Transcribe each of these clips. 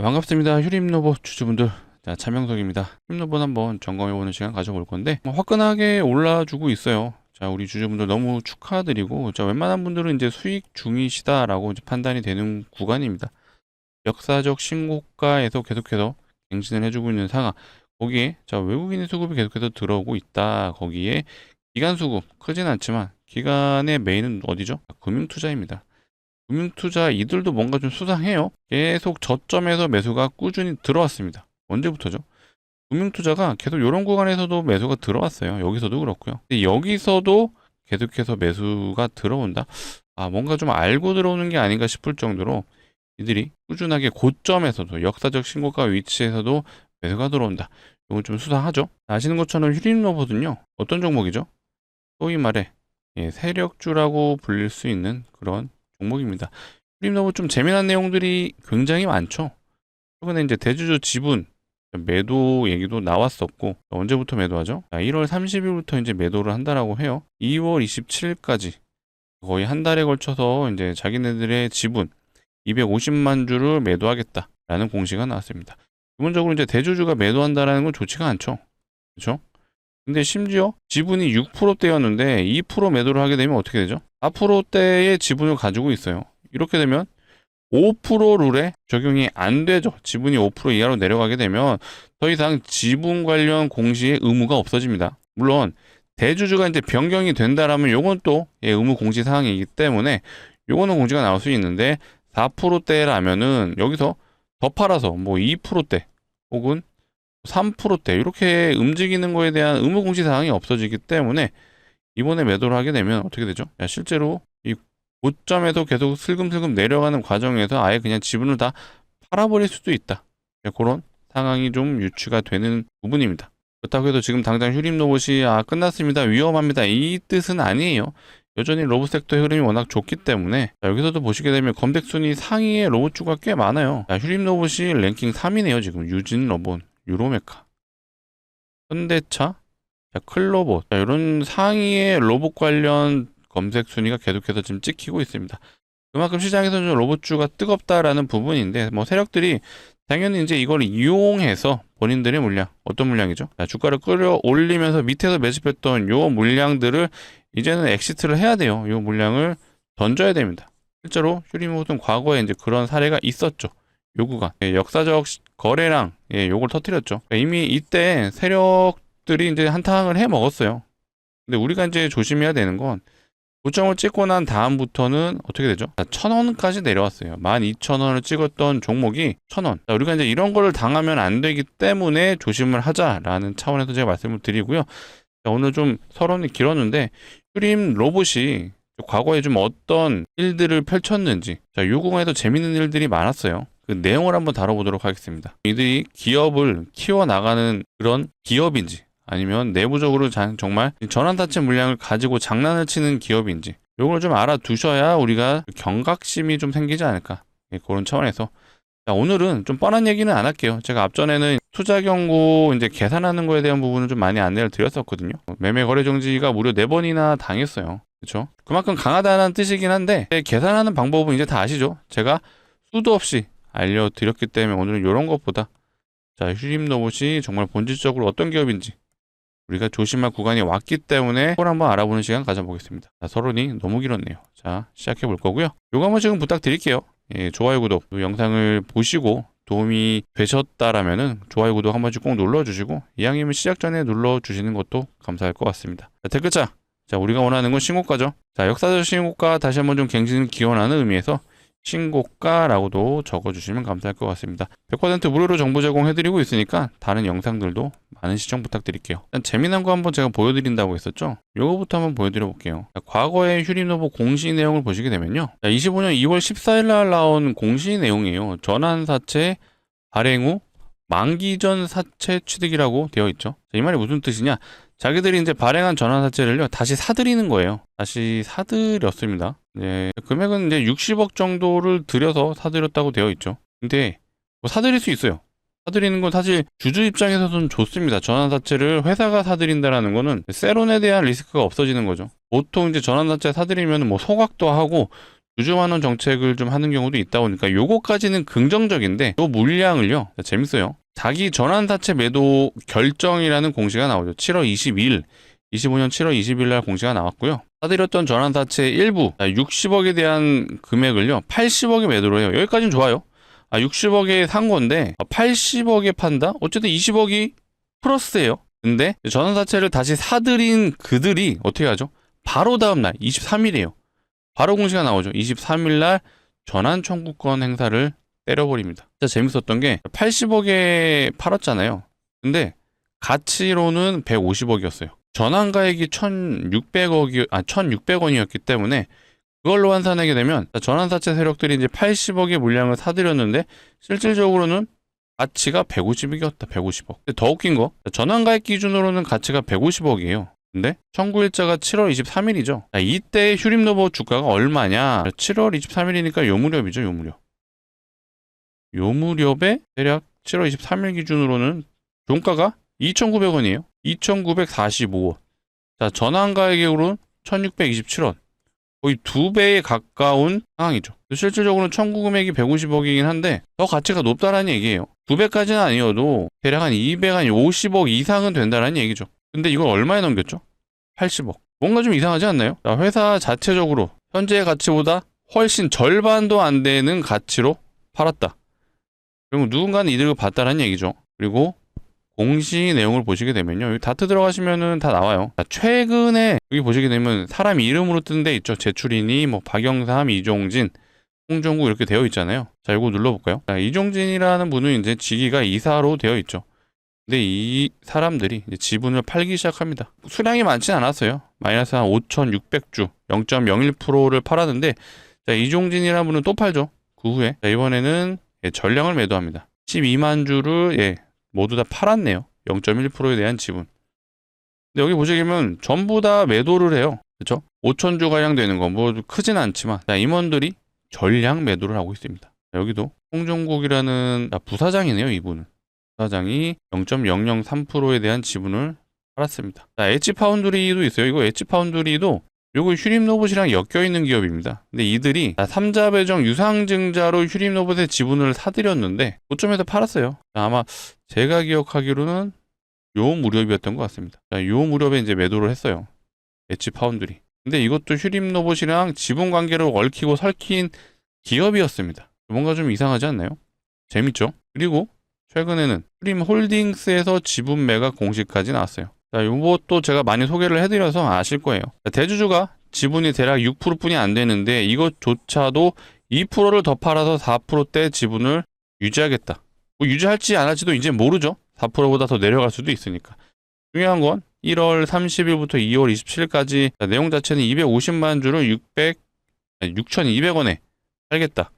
반갑습니다. 휴림로보 주주분들. 자, 차명석입니다. 휴림로보 한번 점검해보는 시간 가져볼 건데, 화끈하게 올라주고 있어요. 자, 우리 주주분들 너무 축하드리고, 자, 웬만한 분들은 이제 수익 중이시다라고 이제 판단이 되는 구간입니다. 역사적 신고가에서 계속해서 갱신을 해주고 있는 상황. 거기에, 자, 외국인의 수급이 계속해서 들어오고 있다. 거기에 기관 수급, 크진 않지만, 기관의 메인은 어디죠? 금융투자입니다. 금융투자 이들도 뭔가 좀 수상해요. 계속 저점에서 매수가 꾸준히 들어왔습니다. 언제부터죠? 금융투자가 계속 이런 구간에서도 매수가 들어왔어요. 여기서도 그렇고요. 근데 여기서도 계속해서 매수가 들어온다. 뭔가 좀 알고 들어오는 게 아닌가 싶을 정도로 이들이 꾸준하게 고점에서도 역사적 신고가 위치에서도 매수가 들어온다. 이건 좀 수상하죠. 아시는 것처럼 휴림로봇은요. 어떤 종목이죠? 소위 말해 세력주라고 불릴 수 있는 그런 종목입니다. 휴림로봇 좀 재미난 내용들이 굉장히 많죠. 최근에 이제 대주주 지분 매도 얘기도 나왔었고, 언제부터 매도하죠? 1월 30일부터 이제 매도를 한다라고 해요. 2월 27일까지 거의 한 달에 걸쳐서 이제 자기네들의 지분 250만 주를 매도하겠다라는 공시가 나왔습니다. 기본적으로 이제 대주주가 매도한다라는 건 좋지가 않죠. 그렇죠? 근데 심지어 지분이 6%대였는데 2% 매도를 하게 되면 어떻게 되죠? 4%대의 지분을 가지고 있어요. 이렇게 되면 5% 룰에 적용이 안 되죠. 지분이 5% 이하로 내려가게 되면 더 이상 지분 관련 공시의 의무가 없어집니다. 물론 대주주가 이제 변경이 된다라면 요건 또 의무 공시 사항이기 때문에 요거는 공시가 나올 수 있는데 4%대라면은 여기서 더 팔아서 뭐 2%대 혹은 3%대 이렇게 움직이는 거에 대한 의무 공시 사항이 없어지기 때문에 이번에 매도를 하게 되면 어떻게 되죠? 실제로 이 고점에서 계속 슬금슬금 내려가는 과정에서 아예 그냥 지분을 다 팔아버릴 수도 있다. 그런 상황이 좀 유추가 되는 부분입니다. 그렇다고 해도 지금 당장 휴림로봇이 끝났습니다, 위험합니다, 이 뜻은 아니에요. 여전히 로봇 섹터의 흐름이 워낙 좋기 때문에 여기서도 보시게 되면 검색순위 상위의 로봇주가 꽤 많아요. 휴림로봇이 랭킹 3위네요. 지금 유진로봇, 유로메카, 현대차, 클로봇, 이런 상위의 로봇 관련 검색 순위가 계속해서 지금 찍히고 있습니다. 그만큼 시장에서는 로봇주가 뜨겁다라는 부분인데, 세력들이 당연히 이제 이걸 이용해서 본인들의 물량, 어떤 물량이죠? 주가를 끌어올리면서 밑에서 매집했던 요 물량들을 이제는 엑시트를 해야 돼요. 요 물량을 던져야 됩니다. 실제로 휴림로봇은 과거에 이제 그런 사례가 있었죠. 요 구간, 역사적 거래량, 요걸 터뜨렸죠. 이미 이때 세력들이 이제 한탕을 해 먹었어요. 근데 우리가 이제 조심해야 되는 건 고점을 찍고 난 다음부터는 어떻게 되죠? 1,000원까지 내려왔어요. 12,000원을 찍었던 종목이 1,000원. 우리가 이제 이런 거를 당하면 안 되기 때문에 조심을 하자라는 차원에서 제가 말씀을 드리고요. 오늘 좀 서론이 길었는데 휴림 로봇이 과거에 좀 어떤 일들을 펼쳤는지, 이 구간에도 재밌는 일들이 많았어요. 그 내용을 한번 다뤄보도록 하겠습니다. 이들이 기업을 키워나가는 그런 기업인지, 아니면 내부적으로 정말 전환사채 물량을 가지고 장난을 치는 기업인지, 이걸 좀 알아두셔야 우리가 경각심이 좀 생기지 않을까, 그런 차원에서. 자, 오늘은 좀 뻔한 얘기는 안 할게요. 제가 앞전에는 투자 경고 이제 계산하는 거에 대한 부분을 좀 많이 안내를 드렸었거든요. 매매 거래 정지가 무려 4번이나 당했어요. 그렇죠? 그만큼 강하다는 뜻이긴 한데, 계산하는 방법은 이제 다 아시죠? 제가 수도 없이 알려드렸기 때문에 오늘은 이런 것보다 휴림로봇이 정말 본질적으로 어떤 기업인지 우리가 조심할 구간이 왔기 때문에 그걸 한번 알아보는 시간 가져보겠습니다. 서론이 너무 길었네요. 자, 시작해 볼 거고요. 요거 한번 지금 부탁드릴게요. 좋아요, 구독, 영상을 보시고 도움이 되셨다라면은 좋아요, 구독 한 번씩 꼭 눌러주시고, 이왕이면 시작 전에 눌러주시는 것도 감사할 것 같습니다. 댓글창. 자, 우리가 원하는 건 신고가죠. 자, 역사적 신고가 다시 한번 좀 갱신을 기원하는 의미에서 신고가라고도 적어주시면 감사할 것 같습니다. 100% 무료로 정보 제공해드리고 있으니까 다른 영상들도 많은 시청 부탁드릴게요. 일단 재미난 거 한번 제가 보여드린다고 했었죠. 요거부터 한번 보여드려 볼게요. 과거의 휴림로봇 공시 내용을 보시게 되면요, 25년 2월 14일 날 나온 공시 내용이에요. 전환사채 발행 후 만기 전 사채 취득이라고 되어 있죠. 이 말이 무슨 뜻이냐? 자기들이 이제 발행한 전환사채를요, 다시 사들이는 거예요. 다시 사들였습니다. 금액은 이제 60억 정도를 들여서 사들였다고 되어 있죠. 근데 사들일 수 있어요. 사들이는 건 사실 주주 입장에서는 좋습니다. 전환사채를 회사가 사들인다라는 거는 세론에 대한 리스크가 없어지는 거죠. 보통 이제 전환사채 사들이면 소각도 하고 주주환원 정책을 좀 하는 경우도 있다 보니까 요거까지는 긍정적인데 요 물량을요. 재밌어요. 자기 전환사채 매도 결정이라는 공시가 나오죠. 7월 22일 25년 7월 20일 날 공시가 나왔고요. 사들였던 전환사채 일부 60억에 대한 금액을요 80억에 매도를 해요. 여기까지는 좋아요. 60억에 산 건데 80억에 판다? 어쨌든 20억이 플러스예요. 근데 전환사채를 다시 사들인 그들이 어떻게 하죠? 바로 다음날 23일이에요. 바로 공시가 나오죠. 23일 날 전환 청구권 행사를 때려버립니다. 진짜 재밌었던 게 80억에 팔았잖아요. 근데 가치로는 150억이었어요. 전환가액이 1,600원이었기 때문에 그걸로 환산하게 되면 전환사채 세력들이 이제 80억의 물량을 사들였는데 실질적으로는 가치가 150억이었다. 150억. 근데 더 웃긴 거 전환가액 기준으로는 가치가 150억이에요. 근데 청구일자가 7월 23일이죠. 이때 휴림노보 주가가 얼마냐? 7월 23일이니까 요 무렵이죠. 요 무렵. 요 무렵에 대략 7월 23일 기준으로는 종가가 2,900원이에요. 2,945원. 자, 전환가액으로는 1,627원. 거의 2배에 가까운 상황이죠. 실질적으로는 청구 금액이 150억이긴 한데 더 가치가 높다라는 얘기예요. 2배까지는 아니어도 대략 한 250억 이상은 된다라는 얘기죠. 근데 이걸 얼마에 넘겼죠? 80억. 뭔가 좀 이상하지 않나요? 자, 회사 자체적으로 현재의 가치보다 훨씬 절반도 안 되는 가치로 팔았다. 그리고 누군가는 이득을 봤다는 얘기죠. 그리고 공시 내용을 보시게 되면요. 여기 다트 들어가시면은 다 나와요. 자, 최근에 여기 보시게 되면 사람 이름으로 뜬 데 있죠. 제출인이 뭐 박영삼, 이종진, 홍정구 이렇게 되어 있잖아요. 자, 이거 눌러볼까요? 자, 이종진이라는 분은 이제 직위가 이사로 되어 있죠. 근데 이 사람들이 이제 지분을 팔기 시작합니다. 수량이 많지는 않았어요. 마이너스 한 5,600주, 0.01%를 팔았는데, 자, 이종진이라는 분은 또 팔죠. 그 후에. 자, 이번에는 전량을 매도합니다. 12만 주를 모두 다 팔았네요. 0.1%에 대한 지분. 근데 여기 보시게 되면 전부 다 매도를 해요. 그렇죠? 5,000주 가량 되는 거 뭐 크진 않지만 자, 임원들이 전량 매도를 하고 있습니다. 자, 여기도 홍종국이라는 부사장이네요. 이분은. 부사장이 0.003%에 대한 지분을 팔았습니다. 자, 엣지파운드리도 있어요. 이거 엣지파운드리도 요거 휴림로봇이랑 엮여있는 기업입니다. 근데 이들이 3자 배정 유상증자로 휴림로봇의 지분을 사들였는데 고점에서 팔았어요. 아마 제가 기억하기로는 요 무렵이었던 것 같습니다. 요 무렵에 이제 매도를 했어요. 엣지파운드리. 근데 이것도 휴림로봇이랑 지분 관계를 얽히고 설킨 기업이었습니다. 뭔가 좀 이상하지 않나요? 재밌죠? 그리고 최근에는 휴림홀딩스에서 지분 매각 공시까지 나왔어요. 자, 이것도 제가 많이 소개를 해드려서 아실 거예요. 대주주가 지분이 대략 6%뿐이 안 되는데 이것조차도 2%를 더 팔아서 4%대 지분을 유지하겠다. 뭐 유지할지 안 할지도 이제 모르죠. 4%보다 더 내려갈 수도 있으니까. 중요한 건 1월 30일부터 2월 27일까지 내용 자체는 250만 주를 6,200원에 팔겠다.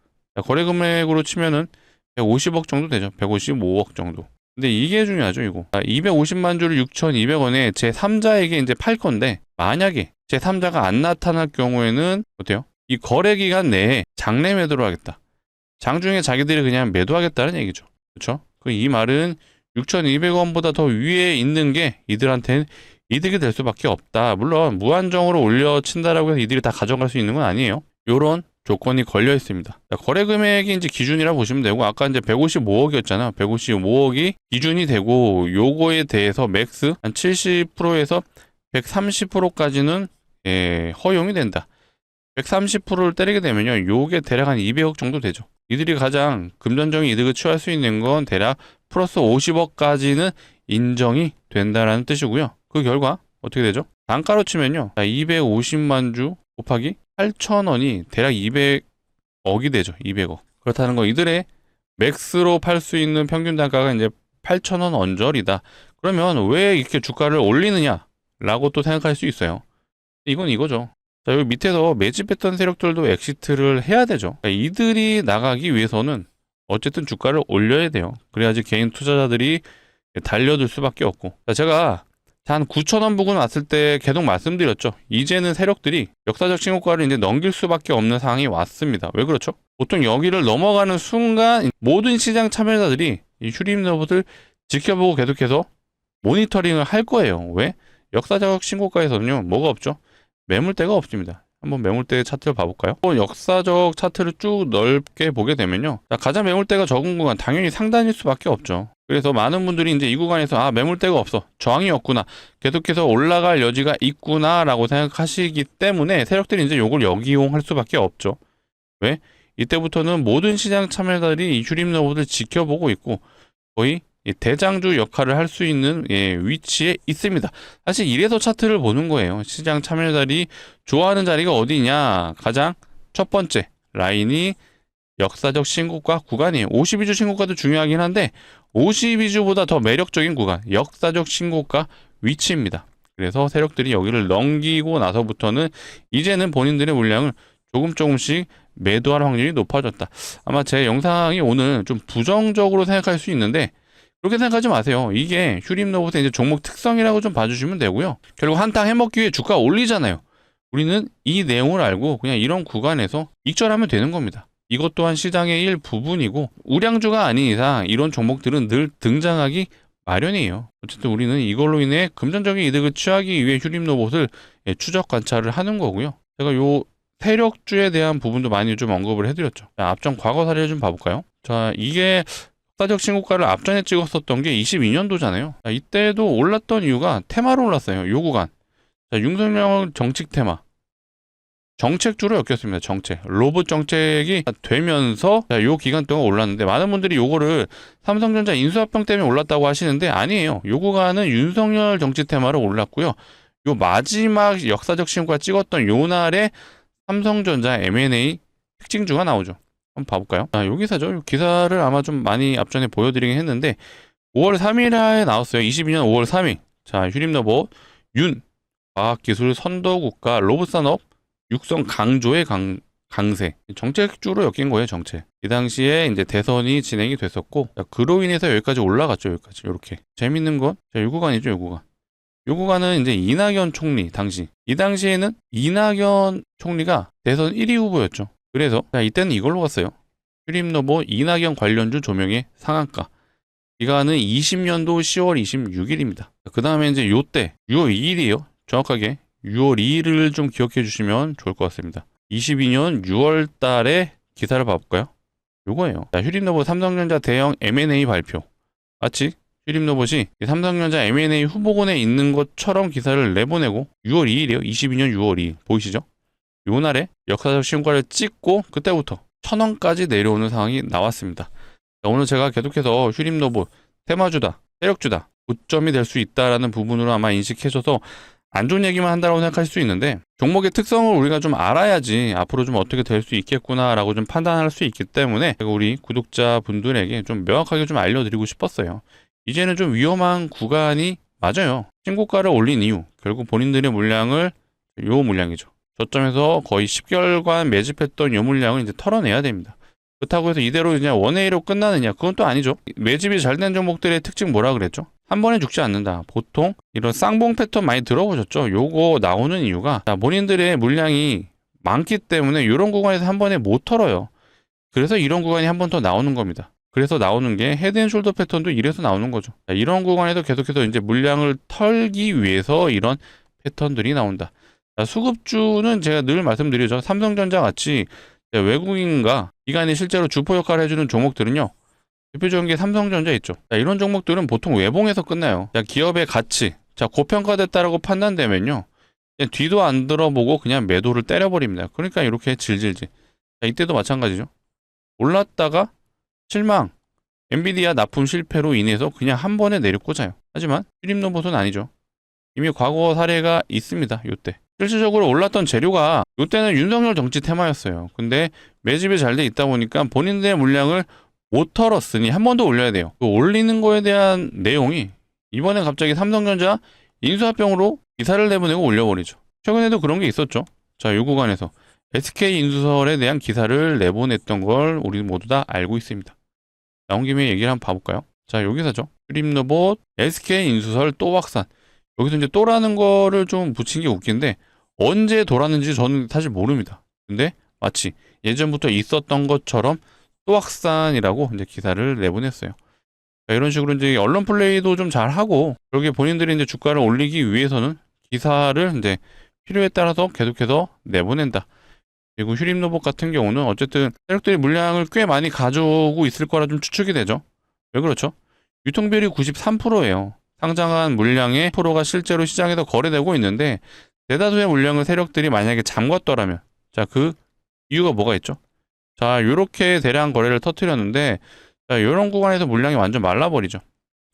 거래 금액으로 치면은 150억 정도 되죠. 155억 정도. 근데 이게 중요하죠, 이거. 250만 주를 6,200원에 제3자에게 이제 팔 건데, 만약에 제3자가 안 나타날 경우에는, 어때요? 이 거래 기간 내에 장내 매도를 하겠다. 장중에 자기들이 그냥 매도하겠다는 얘기죠. 그렇죠? 이 말은 6,200원보다 더 위에 있는 게 이들한테는 이득이 될 수밖에 없다. 물론, 무한정으로 올려친다라고 해서 이들이 다 가져갈 수 있는 건 아니에요. 요런 조건이 걸려 있습니다. 거래 금액이 이제 기준이라 보시면 되고, 아까 이제 155억이었잖아요. 155억이 기준이 되고, 요거에 대해서 맥스 한 70%에서 130%까지는 허용이 된다. 130%를 때리게 되면요, 요게 대략 한 200억 정도 되죠. 이들이 가장 금전적인 이득을 취할 수 있는 건 대략 플러스 50억까지는 인정이 된다라는 뜻이고요. 그 결과 어떻게 되죠? 단가로 치면요, 250만 주 곱하기 8,000원이 대략 200억이 되죠. 200억. 그렇다는 거 이들의 맥스로 팔 수 있는 평균 단가가 이제 8,000원 언저리다. 그러면 왜 이렇게 주가를 올리느냐라고 또 생각할 수 있어요. 이건 이거죠. 자, 여기 밑에서 매집했던 세력들도 엑시트를 해야 되죠. 이들이 나가기 위해서는 어쨌든 주가를 올려야 돼요. 그래야지 개인 투자자들이 달려들 수밖에 없고. 자, 제가 한 9,000원 부근 왔을 때 계속 말씀드렸죠. 이제는 세력들이 역사적 신고가를 이제 넘길 수밖에 없는 상황이 왔습니다. 왜 그렇죠? 보통 여기를 넘어가는 순간 모든 시장 참여자들이 이 휴림로봇을 지켜보고 계속해서 모니터링을 할 거예요. 왜? 역사적 신고가에서는요, 뭐가 없죠? 매물대가 없습니다. 한번 매물대 차트를 봐볼까요? 역사적 차트를 쭉 넓게 보게 되면요. 자, 가장 매물대가 적은 구간 당연히 상단일 수밖에 없죠. 그래서 많은 분들이 이제 이 구간에서 매물대가 없어. 저항이 없구나. 계속해서 올라갈 여지가 있구나 라고 생각하시기 때문에 세력들이 이제 요걸 역이용할 수밖에 없죠. 왜? 이때부터는 모든 시장 참여자들이 이 휴림 로봇을 지켜보고 있고 거의 대장주 역할을 할 수 있는 위치에 있습니다. 사실 이래서 차트를 보는 거예요. 시장 참여자들이 좋아하는 자리가 어디냐. 가장 첫 번째 라인이 역사적 신고가 구간이에요. 52주 신고가도 중요하긴 한데 52주보다 더 매력적인 구간 역사적 신고가 위치입니다. 그래서 세력들이 여기를 넘기고 나서부터는 이제는 본인들의 물량을 조금씩 매도할 확률이 높아졌다. 아마 제 영상이 오늘 좀 부정적으로 생각할 수 있는데 그렇게 생각하지 마세요. 이게 휴림 로봇의 이제 종목 특성이라고 좀 봐주시면 되고요. 결국 한탕 해먹기 위해 주가 올리잖아요. 우리는 이 내용을 알고 그냥 이런 구간에서 익절하면 되는 겁니다. 이것 또한 시장의 일부분이고 우량주가 아닌 이상 이런 종목들은 늘 등장하기 마련이에요. 어쨌든 우리는 이걸로 인해 금전적인 이득을 취하기 위해 휴림 로봇을 추적 관찰을 하는 거고요. 제가 요 세력주에 대한 부분도 많이 좀 언급을 해드렸죠. 자, 앞전 과거 사례를 좀 봐볼까요? 자, 이게 역사적 신고가를 앞전에 찍었었던 게 22년도잖아요. 자, 이때도 올랐던 이유가 테마로 올랐어요. 요 구간. 자, 윤석열 정책 테마. 정책주로 엮였습니다. 정책. 로봇 정책이 되면서 요 기간 동안 올랐는데 많은 분들이 요거를 삼성전자 인수합병 때문에 올랐다고 하시는데 아니에요. 요 구간은 윤석열 정치 테마로 올랐고요. 요 마지막 역사적 신고가 찍었던 요 날에 삼성전자 M&A 특징주가 나오죠. 한번 봐볼까요? 자, 요 기사죠. 요 기사를 아마 좀 많이 앞전에 보여드리긴 했는데 5월 3일에 나왔어요. 22년 5월 3일. 자, 휴림로봇 윤 과학기술 선도국가 로봇산업 육성 강조의 강세 정책주로 엮인 거예요. 정책. 이 당시에 이제 대선이 진행이 됐었고 그로 인해서 여기까지 올라갔죠. 여기까지 이렇게 재밌는 건 자, 요 구간이죠. 요 구간. 요 구간은 이제 이낙연 총리 이 당시에는 이낙연 총리가 대선 1위 후보였죠. 그래서 자, 이때는 이걸로 갔어요. 휴림로봇 이낙연 관련주 조명의 상한가. 기간은 20년도 10월 26일입니다. 그 다음에 이제 요때 6월 2일이에요. 정확하게 6월 2일을 좀 기억해 주시면 좋을 것 같습니다. 22년 6월 달에 기사를 봐볼까요? 요거예요. 자, 휴림로봇 삼성전자 대형 M&A 발표. 마치 휴림로봇이 삼성전자 M&A 후보군에 있는 것처럼 기사를 내보내고 6월 2일이에요. 22년 6월 2일. 보이시죠? 요 날에 역사적 신고가를 찍고 그때부터 1000원까지 내려오는 상황이 나왔습니다. 자, 오늘 제가 계속해서 휴림로봇 테마주다, 세력주다, 고점이 될 수 있다라는 부분으로 아마 인식해줘서 안 좋은 얘기만 한다고 생각하실 수 있는데 종목의 특성을 우리가 좀 알아야지 앞으로 좀 어떻게 될 수 있겠구나라고 좀 판단할 수 있기 때문에 제가 우리 구독자분들에게 좀 명확하게 좀 알려드리고 싶었어요. 이제는 좀 위험한 구간이 맞아요. 신고가를 올린 이유 결국 본인들의 물량을 요 물량이죠. 저점에서 거의 10개월간 매집했던 요 물량을 이제 털어내야 됩니다. 그렇다고 해서 이대로 그냥 원웨이로 끝나느냐? 그건 또 아니죠. 매집이 잘 된 종목들의 특징 뭐라 그랬죠? 한 번에 죽지 않는다. 보통 이런 쌍봉 패턴 많이 들어보셨죠? 요거 나오는 이유가 본인들의 물량이 많기 때문에 이런 구간에서 한 번에 못 털어요. 그래서 이런 구간이 한 번 더 나오는 겁니다. 그래서 나오는 게 헤드앤숄더 패턴도 이래서 나오는 거죠. 이런 구간에서 계속해서 이제 물량을 털기 위해서 이런 패턴들이 나온다. 수급주는 제가 늘 말씀드리죠. 삼성전자 같이 외국인과 기관이 실제로 주포 역할을 해주는 종목들은요. 대표적인 게 삼성전자 있죠. 이런 종목들은 보통 외봉에서 끝나요. 기업의 가치, 고평가됐다라고 판단되면요. 뒤도 안 들어보고 그냥 매도를 때려버립니다. 그러니까 이렇게 질질질. 이때도 마찬가지죠. 올랐다가 실망, 엔비디아 납품 실패로 인해서 그냥 한 번에 내려꽂아요. 하지만 휴림로봇은 아니죠. 이미 과거 사례가 있습니다. 요때. 실질적으로 올랐던 재료가 요때는 윤석열 정치 테마였어요. 근데 매집이 잘 돼 있다 보니까 본인들의 물량을 못 털었으니 한 번 더 올려야 돼요. 그 올리는 거에 대한 내용이 이번에 갑자기 삼성전자 인수합병으로 기사를 내보내고 올려버리죠. 최근에도 그런 게 있었죠. 자, 요 구간에서 SK 인수설에 대한 기사를 내보냈던 걸 우리 모두 다 알고 있습니다. 나온 김에 얘기를 한번 봐볼까요? 자, 요 기사죠. 휴림로봇 SK 인수설 또 확산. 여기서 이제 또라는 거를 좀 붙인 게 웃긴데 언제 돌았는지 저는 사실 모릅니다. 근데 마치 예전부터 있었던 것처럼 또 확산이라고 이제 기사를 내보냈어요. 자, 이런 식으로 이제 언론 플레이도 좀 잘하고 그러게 본인들이 이제 주가를 올리기 위해서는 기사를 이제 필요에 따라서 계속해서 내보낸다. 그리고 휴림로봇 같은 경우는 어쨌든 세력들이 물량을 꽤 많이 가지고 있을 거라 좀 추측이 되죠. 왜 그렇죠? 유통비율이 93%예요. 상장한 물량의 프로가 실제로 시장에서 거래되고 있는데 대다수의 물량을 세력들이 만약에 잠갔더라면 자, 그 이유가 뭐가 있죠? 자, 요렇게 대량 거래를 터뜨렸는데 자, 요런 구간에서 물량이 완전 말라버리죠.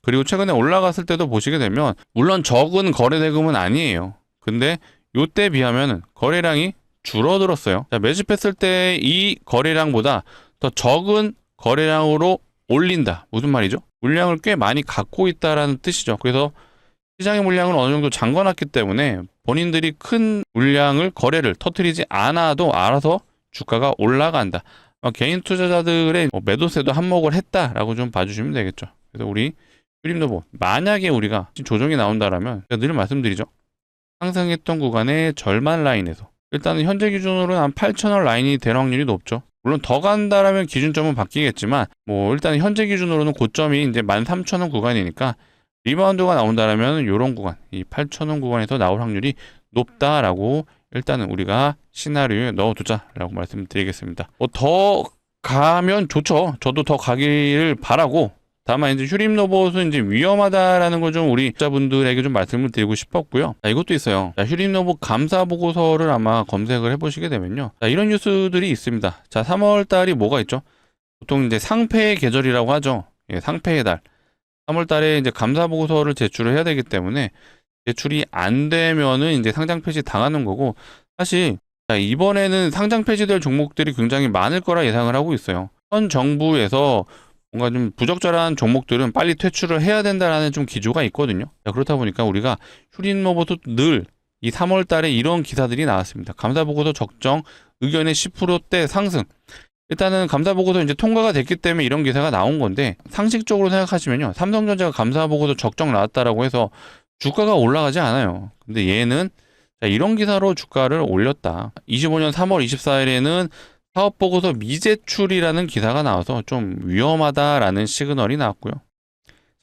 그리고 최근에 올라갔을 때도 보시게 되면 물론 적은 거래 대금은 아니에요. 근데 요때 비하면 거래량이 줄어들었어요. 자, 매집했을 때 이 거래량보다 더 적은 거래량으로 올린다. 무슨 말이죠? 물량을 꽤 많이 갖고 있다라는 뜻이죠. 그래서 시장의 물량을 어느 정도 잠궈놨기 때문에 본인들이 큰 물량을 거래를 터뜨리지 않아도 알아서 주가가 올라간다. 개인 투자자들의 매도세도 한몫을 했다라고 좀 봐주시면 되겠죠. 그래서 우리 휴림로봇 만약에 우리가 조정이 나온다라면 제가 늘 말씀드리죠. 상승했던 구간의 절반 라인에서 일단은 현재 기준으로는 한 8,000원 라인이 될 확률이 높죠. 물론 더 간다라면 기준점은 바뀌겠지만 일단 현재 기준으로는 고점이 이제 13,000원 구간이니까 리바운드가 나온다라면 이런 구간, 이 8,000원 구간에서 나올 확률이 높다라고 일단은 우리가 시나리오에 넣어두자라고 말씀드리겠습니다. 더 가면 좋죠. 저도 더 가기를 바라고. 다만 이제 휴림로봇은 이제 위험하다라는 걸 좀 우리 투자분들에게 좀 말씀을 드리고 싶었고요. 자, 이것도 있어요. 자, 휴림로봇 감사 보고서를 아마 검색을 해보시게 되면요. 자, 이런 뉴스들이 있습니다. 자, 3월 달이 뭐가 있죠? 보통 이제 상패의 계절이라고 하죠. 예, 상패의 달. 3월 달에 이제 감사 보고서를 제출을 해야 되기 때문에 제출이 안 되면은 이제 상장 폐지 당하는 거고 사실 자, 이번에는 상장 폐지될 종목들이 굉장히 많을 거라 예상을 하고 있어요. 현 정부에서 뭔가 좀 부적절한 종목들은 빨리 퇴출을 해야 된다라는 좀 기조가 있거든요. 자, 그렇다 보니까 우리가 휴림로봇도 늘 이 3월 달에 이런 기사들이 나왔습니다. 감사보고서 적정 의견의 10%대 상승. 일단은 감사보고서 이제 통과가 됐기 때문에 이런 기사가 나온 건데 상식적으로 생각하시면요. 삼성전자가 감사보고서 적정 나왔다라고 해서 주가가 올라가지 않아요. 근데 얘는 자, 이런 기사로 주가를 올렸다. 25년 3월 24일에는 사업보고서 미제출이라는 기사가 나와서 좀 위험하다라는 시그널이 나왔고요.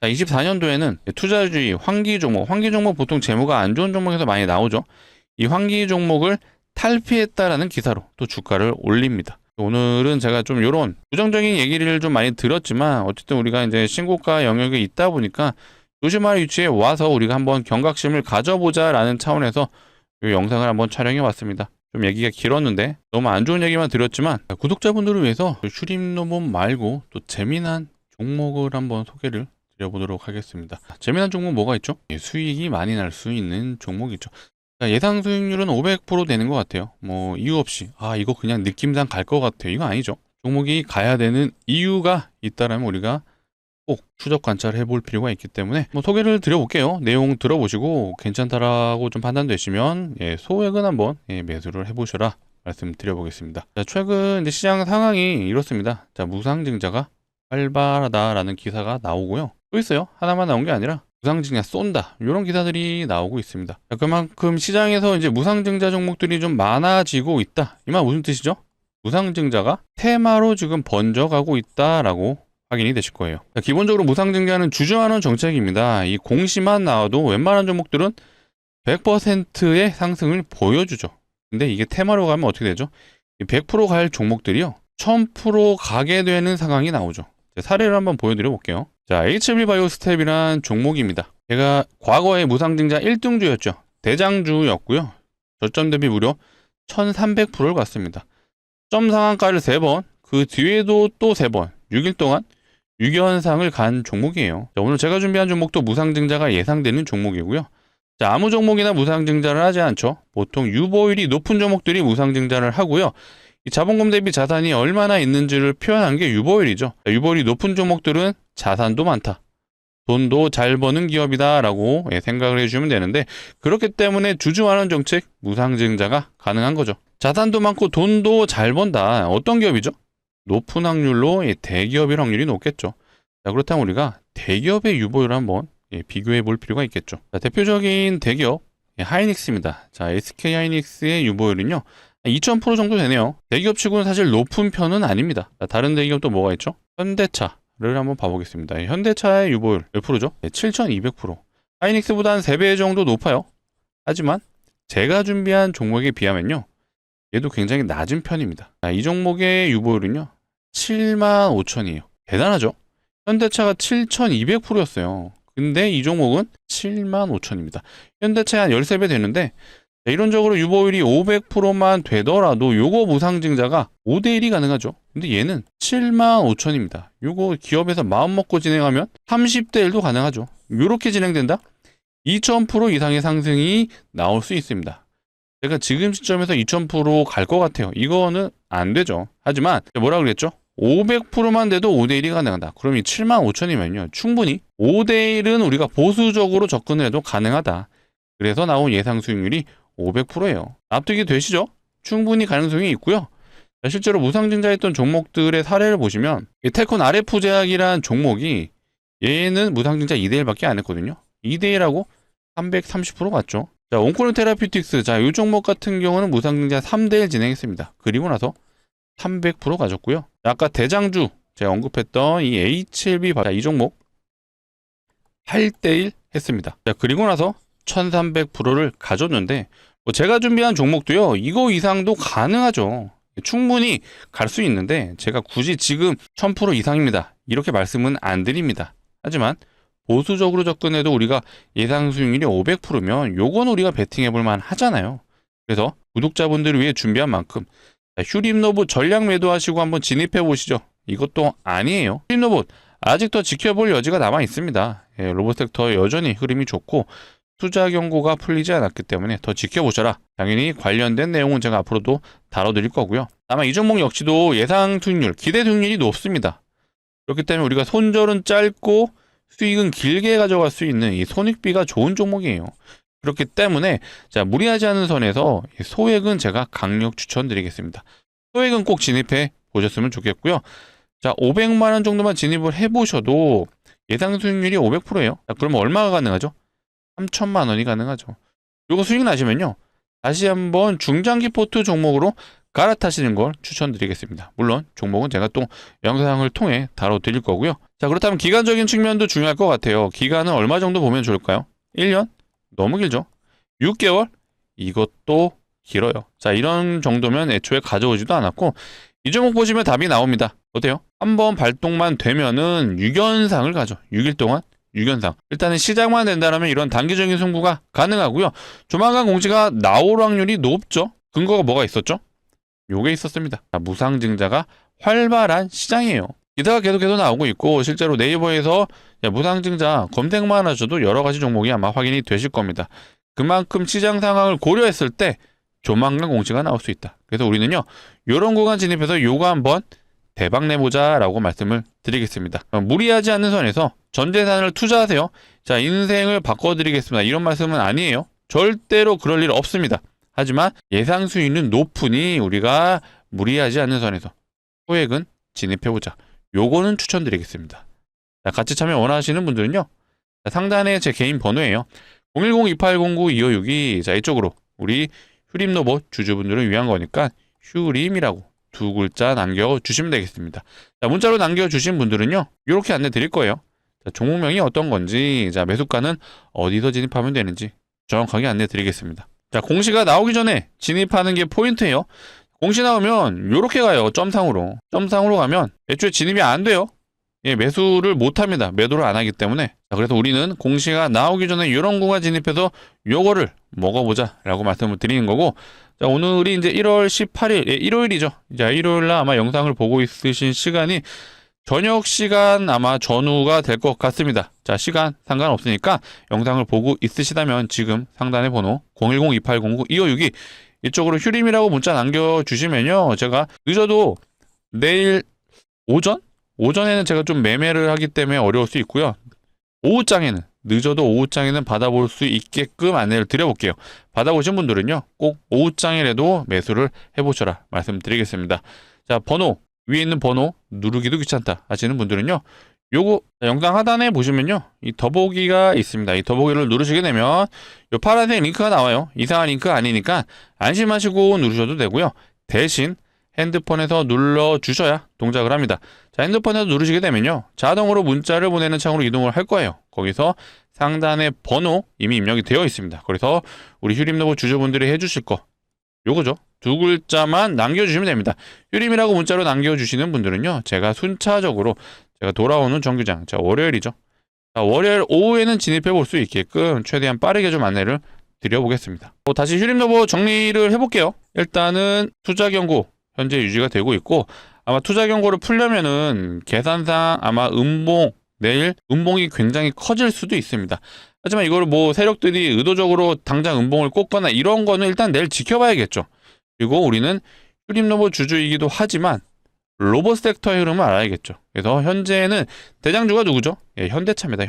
자, 24년도에는 투자주의, 환기 종목 보통 재무가 안 좋은 종목에서 많이 나오죠. 이 환기 종목을 탈피했다라는 기사로 또 주가를 올립니다. 오늘은 제가 좀 이런 부정적인 얘기를 좀 많이 들었지만 어쨌든 우리가 이제 신고가 영역에 있다 보니까 조심할 위치에 와서 우리가 한번 경각심을 가져보자라는 차원에서 이 영상을 한번 촬영해 왔습니다. 좀 얘기가 길었는데 너무 안 좋은 얘기만 드렸지만 구독자분들을 위해서 휴림로봇 말고 또 재미난 종목을 한번 소개를 드려보도록 하겠습니다. 재미난 종목 뭐가 있죠? 수익이 많이 날 수 있는 종목이죠. 예상 수익률은 500% 되는 것 같아요. 이유 없이 이거 그냥 느낌상 갈 것 같아요. 이거 아니죠. 종목이 가야 되는 이유가 있다라면 우리가 꼭 추적 관찰해 볼 필요가 있기 때문에 소개를 드려볼게요. 내용 들어보시고 괜찮다라고 좀 판단되시면 소액은 한번 매수를 해보셔라 말씀드려보겠습니다. 자, 최근 이제 시장 상황이 이렇습니다. 자, 무상증자가 활발하다라는 기사가 나오고요. 또 있어요. 하나만 나온 게 아니라 무상증자 쏜다 이런 기사들이 나오고 있습니다. 자, 그만큼 시장에서 이제 무상증자 종목들이 좀 많아지고 있다. 이 말 무슨 뜻이죠? 무상증자가 테마로 지금 번져가고 있다라고 확인이 되실 거예요. 자, 기본적으로 무상증자는 주저하는 정책입니다. 이 공시만 나와도 웬만한 종목들은 100%의 상승을 보여주죠. 근데 이게 테마로 가면 어떻게 되죠? 100% 갈 종목들이요 1000% 가게 되는 상황이 나오죠. 사례를 한번 보여드려 볼게요. 자, HB바이오스텝이란 종목입니다. 제가 과거에 무상증자 1등주였죠. 대장주였고요. 저점 대비 무려 1300%를 갔습니다. 점 상한가를 3번, 그 뒤에도 또 3번, 6일 동안 6연상을 간 종목이에요. 자, 오늘 제가 준비한 종목도 무상증자가 예상되는 종목이고요. 자, 아무 종목이나 무상증자를 하지 않죠. 보통 유보율이 높은 종목들이 무상증자를 하고요. 이 자본금 대비 자산이 얼마나 있는지를 표현한 게 유보율이죠. 자, 유보율이 높은 종목들은 자산도 많다. 돈도 잘 버는 기업이다라고 생각을 해주시면 되는데 그렇기 때문에 주주환원 정책 무상증자가 가능한 거죠. 자산도 많고 돈도 잘 번다. 어떤 기업이죠? 높은 확률로 대기업일 확률이 높겠죠. 자, 그렇다면 우리가 대기업의 유보율을 한번 비교해 볼 필요가 있겠죠. 자, 대표적인 대기업 하이닉스입니다. 자, SK 하이닉스의 유보율은요 2000% 정도 되네요. 대기업 치고는 사실 높은 편은 아닙니다. 자, 다른 대기업도 뭐가 있죠? 현대차를 한번 봐보겠습니다. 현대차의 유보율 몇 프로죠? 7200%. 하이닉스보다 한 3배 정도 높아요. 하지만 제가 준비한 종목에 비하면요. 얘도 굉장히 낮은 편입니다. 자, 이 종목의 유보율은요. 75,000이에요. 대단하죠? 현대차가 7,200%였어요. 근데 이 종목은 75,000입니다. 현대차의 한 13배 되는데 이론적으로 유보율이 500%만 되더라도 요거 무상증자가 5대1이 가능하죠. 근데 얘는 75,000입니다. 요거 기업에서 마음먹고 진행하면 30대1도 가능하죠. 요렇게 진행된다? 2000% 이상의 상승이 나올 수 있습니다. 제가 지금 시점에서 2000% 갈 것 같아요. 이거는 안 되죠. 하지만 뭐라 그랬죠? 500%만 돼도 5대1이 가능하다. 그럼 이 75,000이면요. 충분히 5대1은 우리가 보수적으로 접근을 해도 가능하다. 그래서 나온 예상 수익률이 500%예요. 납득이 되시죠? 충분히 가능성이 있고요. 실제로 무상증자했던 종목들의 사례를 보시면 테콘 RF 제약이란 종목이 얘는 무상증자 2대1밖에 안 했거든요. 2대1하고 330% 갔죠. 자, 온코노 테라피틱스. 자, 이 종목 같은 경우는 무상증자 3대1 진행했습니다. 그리고 나서 300% 가졌고요. 아까 대장주 제가 언급했던 이 HLB 이 종목 8대1 했습니다. 자, 그리고 나서 1300%를 가졌는데 제가 준비한 종목도요. 이거 이상도 가능하죠. 충분히 갈 수 있는데 제가 굳이 지금 1000% 이상입니다. 이렇게 말씀은 안 드립니다. 하지만 보수적으로 접근해도 우리가 예상 수익률이 500%면 요건 우리가 베팅해볼 만 하잖아요. 그래서 구독자분들을 위해 준비한 만큼 휴림로봇 전략 매도하시고 한번 진입해 보시죠. 이것도 아니에요. 휴림로봇 아직 더 지켜볼 여지가 남아 있습니다. 로봇 섹터 여전히 흐름이 좋고 투자 경고가 풀리지 않았기 때문에 더 지켜보셔라. 당연히 관련된 내용은 제가 앞으로도 다뤄드릴 거고요. 아마 이 종목 역시도 예상 수익률, 기대 수익률이 높습니다. 그렇기 때문에 우리가 손절은 짧고 수익은 길게 가져갈 수 있는 이 손익비가 좋은 종목이에요. 그렇기 때문에 자, 무리하지 않은 선에서 소액은 제가 강력 추천드리겠습니다. 소액은 꼭 진입해 보셨으면 좋겠고요. 자, 500만 원 정도만 진입을 해보셔도 예상 수익률이 500%예요. 자, 그러면 얼마가 가능하죠? 3천만 원이 가능하죠. 요거 수익 나시면요. 다시 한번 중장기 포트 종목으로 갈아타시는 걸 추천드리겠습니다. 물론 종목은 제가 또 영상을 통해 다뤄드릴 거고요. 자, 그렇다면 기간적인 측면도 중요할 것 같아요. 기간은 얼마 정도 보면 좋을까요? 1년? 너무 길죠? 6개월? 이것도 길어요. 자, 이런 정도면 애초에 가져오지도 않았고 이 종목 보시면 답이 나옵니다. 어때요? 한번 발동만 되면은 6연상을 가죠. 6일 동안 6연상. 일단은 시작만 된다면 이런 단기적인 승부가 가능하고요. 조만간 공시가 나올 확률이 높죠. 근거가 뭐가 있었죠? 요게 있었습니다. 무상증자가 활발한 시장이에요. 기사가 계속해서 나오고 있고 실제로 네이버에서 무상증자 검색만 하셔도 여러 가지 종목이 아마 확인이 되실 겁니다. 그만큼 시장 상황을 고려했을 때 조만간 공시가 나올 수 있다. 그래서 우리는요. 요런 구간 진입해서 요거 한번 대박 내보자 라고 말씀을 드리겠습니다. 무리하지 않는 선에서 전 재산을 투자하세요. 자, 인생을 바꿔드리겠습니다. 이런 말씀은 아니에요. 절대로 그럴 일 없습니다. 하지만 예상 수익은 높으니 우리가 무리하지 않는 선에서 소액은 진입해보자. 요거는 추천드리겠습니다. 자, 같이 참여 원하시는 분들은요. 자, 상단에 제 개인 번호예요. 010-2809-2562. 자, 이쪽으로 우리 휴림로봇 주주분들을 위한 거니까 휴림이라고 두 글자 남겨주시면 되겠습니다. 자, 문자로 남겨주신 분들은요. 이렇게 안내 드릴 거예요. 자, 종목명이 어떤 건지, 자, 매수가는 어디서 진입하면 되는지 정확하게 안내 드리겠습니다. 자, 공시가 나오기 전에 진입하는 게 포인트예요. 공시 나오면 이렇게 가요. 점상으로. 점상으로 가면 애초에 진입이 안 돼요. 예, 매수를 못 합니다. 매도를 안 하기 때문에. 자, 그래서 우리는 공시가 나오기 전에 이런 구간 진입해서 요거를 먹어보자 라고 말씀을 드리는 거고, 자, 오늘이 이제 1월 18일, 예, 일요일이죠. 자, 일요일날 아마 영상을 보고 있으신 시간이 저녁 시간 아마 전후가 될 것 같습니다. 자, 시간 상관없으니까 영상을 보고 있으시다면 지금 상단의 번호 010-2809-2562 이쪽으로 휴림이라고 문자 남겨주시면요. 제가 늦어도 내일 오전에는 제가 좀 매매를 하기 때문에 어려울 수 있고요. 늦어도 오후장에는 받아볼 수 있게끔 안내를 드려볼게요. 받아보신 분들은요. 꼭 오후장이라도 매수를 해보셔라 말씀드리겠습니다. 자, 번호 위에 있는 번호 누르기도 귀찮다 하시는 분들은요. 요거 영상 하단에 보시면요. 이 더보기가 있습니다. 이 더보기를 누르시게 되면 요 파란색 링크가 나와요. 이상한 링크 아니니까 안심하시고 누르셔도 되고요. 대신 핸드폰에서 눌러주셔야 동작을 합니다. 자, 핸드폰에서 누르시게 되면요. 자동으로 문자를 보내는 창으로 이동을 할 거예요. 거기서 상단에 번호 이미 입력이 되어 있습니다. 그래서 우리 휴림로봇 주주분들이 해주실 거 요거죠. 두 글자만 남겨주시면 됩니다. 휴림이라고 문자로 남겨주시는 분들은요, 제가 순차적으로 제가 돌아오는 정규장, 자 월요일이죠. 자, 월요일 오후에는 진입해 볼 수 있게끔 최대한 빠르게 좀 안내를 드려보겠습니다. 다시 휴림로봇 정리를 해볼게요. 일단은 투자 경고 현재 유지가 되고 있고, 아마 투자 경고를 풀려면은 계산상 아마 내일 음봉이 굉장히 커질 수도 있습니다. 하지만 이걸 뭐 세력들이 의도적으로 당장 음봉을 꽂거나 이런 거는 일단 내일 지켜봐야겠죠. 그리고 우리는 휴림로봇 주주이기도 하지만 로봇 섹터의 흐름을 알아야겠죠. 그래서 현재는 대장주가 누구죠? 예, 현대차입니다.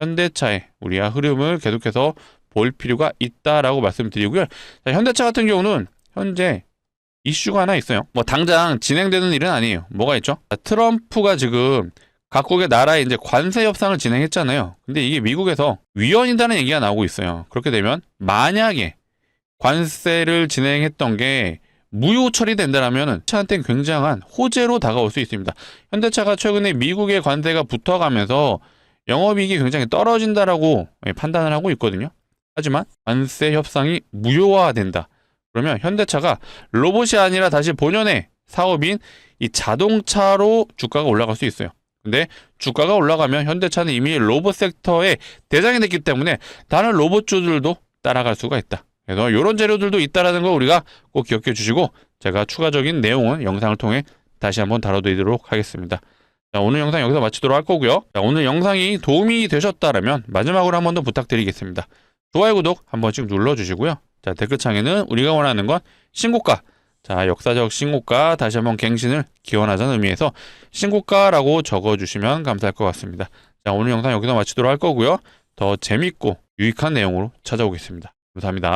현대차의 우리가 흐름을 계속해서 볼 필요가 있다라고 말씀드리고요. 자, 현대차 같은 경우는 현재 이슈가 하나 있어요. 뭐 당장 진행되는 일은 아니에요. 뭐가 있죠? 자, 트럼프가 지금 각국의 나라에 이제 관세 협상을 진행했잖아요. 근데 이게 미국에서 위헌이라는 얘기가 나오고 있어요. 그렇게 되면 만약에 관세를 진행했던 게 무효 처리된다라면 차한테는 굉장한 호재로 다가올 수 있습니다. 현대차가 최근에 미국의 관세가 붙어가면서 영업이익이 굉장히 떨어진다라고 판단을 하고 있거든요. 하지만 관세 협상이 무효화된다. 그러면 현대차가 로봇이 아니라 다시 본연의 사업인 이 자동차로 주가가 올라갈 수 있어요. 근데 주가가 올라가면 현대차는 이미 로봇 섹터의 대장이 됐기 때문에 다른 로봇주들도 따라갈 수가 있다. 그래서 이런 재료들도 있다라는 거 우리가 꼭 기억해 주시고, 제가 추가적인 내용은 영상을 통해 다시 한번 다뤄드리도록 하겠습니다. 자, 오늘 영상 여기서 마치도록 할 거고요. 자, 오늘 영상이 도움이 되셨다면 마지막으로 한 번 더 부탁드리겠습니다. 좋아요, 구독 한 번씩 눌러주시고요. 자, 댓글창에는 우리가 원하는 건 신고가, 자, 역사적 신고가, 다시 한번 갱신을 기원하자는 의미에서 신고가라고 적어주시면 감사할 것 같습니다. 자, 오늘 영상 여기서 마치도록 할 거고요. 더 재밌고 유익한 내용으로 찾아오겠습니다. 감사합니다.